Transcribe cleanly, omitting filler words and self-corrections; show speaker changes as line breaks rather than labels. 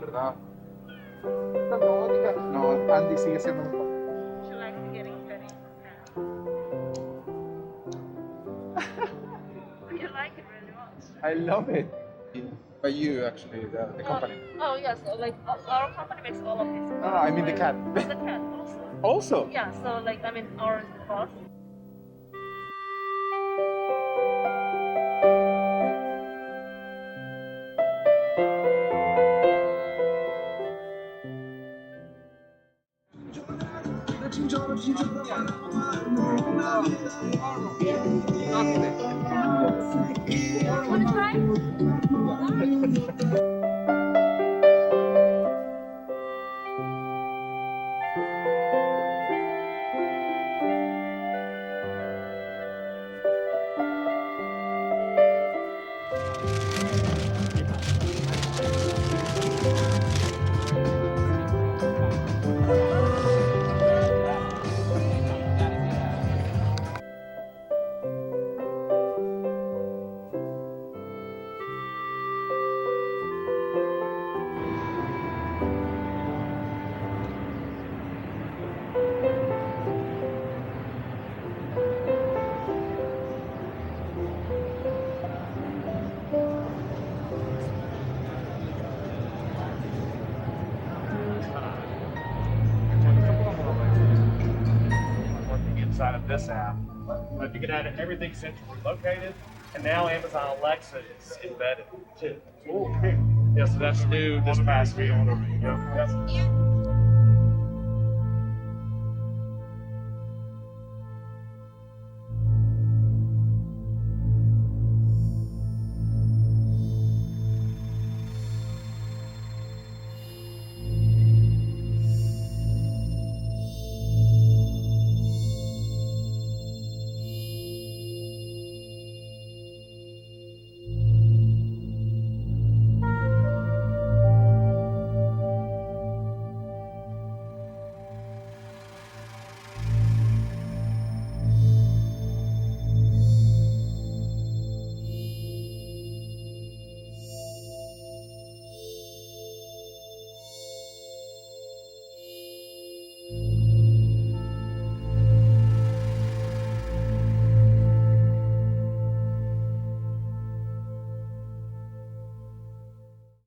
¿Verdad? No, no, Andy sigue siendo un poco.
She likes getting petty. You like it really much.
I love it. By you, actually, the company.
Oh yes, so like our company makes all of this.
I mean the cat.
The cat also.
Also?
Yeah, so like I mean ours cost. Wanna try?
Inside of this app, but you can add everything centrally located, and now Amazon Alexa is embedded too. Yeah, so that's new this past week. Yep.